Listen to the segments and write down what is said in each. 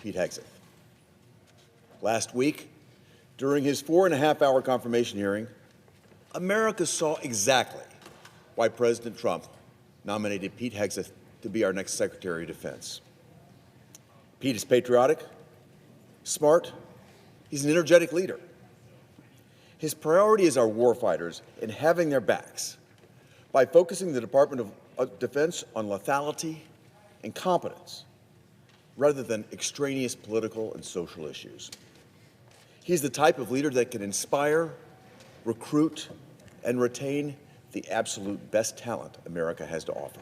Pete Hegseth. Last week, during his 4.5-hour confirmation hearing, America saw exactly why President Trump nominated Pete Hegseth to be our next Secretary of Defense. Pete is patriotic, smart, he's an energetic leader. His priority is our warfighters and having their backs by focusing the Department of Defense on lethality and competence rather than extraneous political and social issues. He's the type of leader that can inspire, recruit, and retain the absolute best talent America has to offer.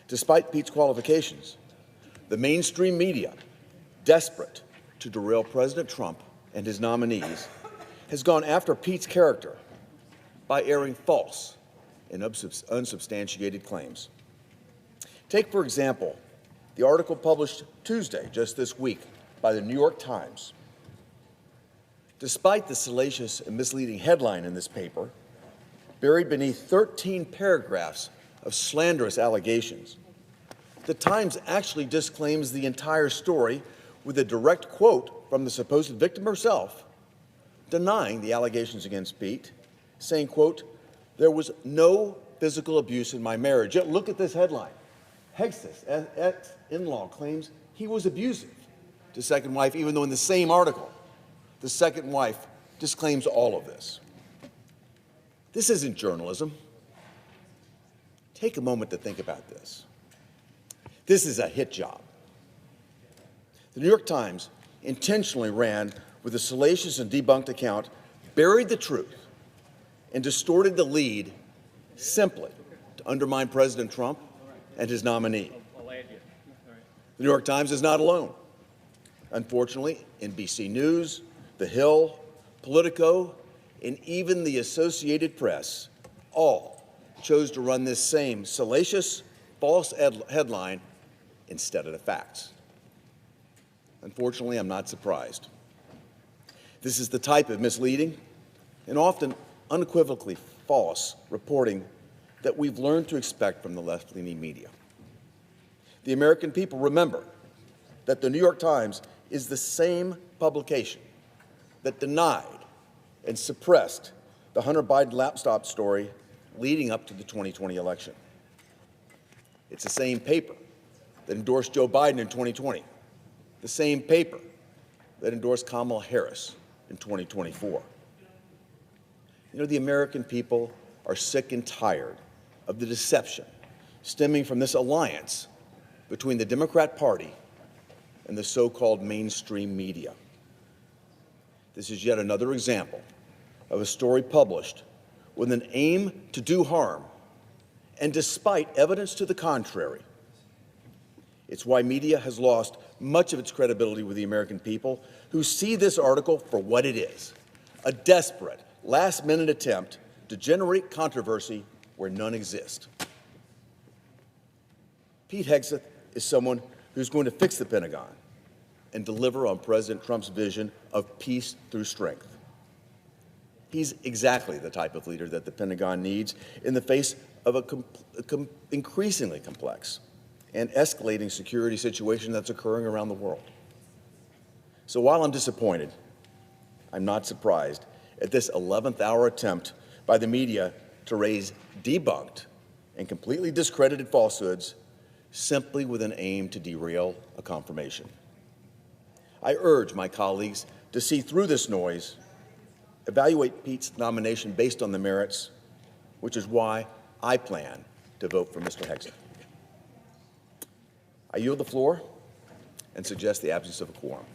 Despite Pete's qualifications, the mainstream media, desperate to derail President Trump and his nominees, has gone after Pete's character by airing false and unsubstantiated claims. Take, for example, the article published Tuesday, just this week, by the New York Times. Despite the salacious and misleading headline in this paper, buried beneath 13 paragraphs of slanderous allegations, the Times actually disclaims the entire story with a direct quote from the supposed victim herself, denying the allegations against Pete, saying, quote, "There was no physical abuse in my marriage." Yet look at this headline. Hegseth's ex-in-law claims he was abusive to second wife, even though in the same article, the second wife disclaims all of this. This isn't journalism. Take a moment to think about this. This is a hit job. The New York Times intentionally ran with a salacious and debunked account, buried the truth, and distorted the lead simply to undermine President Trump and his nominee. The New York Times is not alone. Unfortunately, NBC News, The Hill, Politico, and even the Associated Press all chose to run this same salacious, false headline instead of the facts. Unfortunately, I'm not surprised. This is the type of misleading and often unequivocally false reporting that we've learned to expect from the left-leaning media. The American people remember that the New York Times is the same publication that denied and suppressed the Hunter Biden laptop story leading up to the 2020 election. It's the same paper that endorsed Joe Biden in 2020, the same paper that endorsed Kamala Harris in 2024. You know, the American people are sick and tired of the deception stemming from this alliance between the Democrat Party and the so-called mainstream media. This is yet another example of a story published with an aim to do harm, and despite evidence to the contrary. It's why media has lost much of its credibility with the American people, who see this article for what it is: a desperate, last-minute attempt to generate controversy where none exist. Pete Hegseth is someone who's going to fix the Pentagon and deliver on President Trump's vision of peace through strength. He's exactly the type of leader that the Pentagon needs in the face of an increasingly complex and escalating security situation that's occurring around the world. So while I'm disappointed, I'm not surprised at this 11th hour attempt by the media to raise debunked and completely discredited falsehoods simply with an aim to derail a confirmation. I urge my colleagues to see through this noise, evaluate Pete's nomination based on the merits, which is why I plan to vote for Mr. Hegseth. I yield the floor and suggest the absence of a quorum.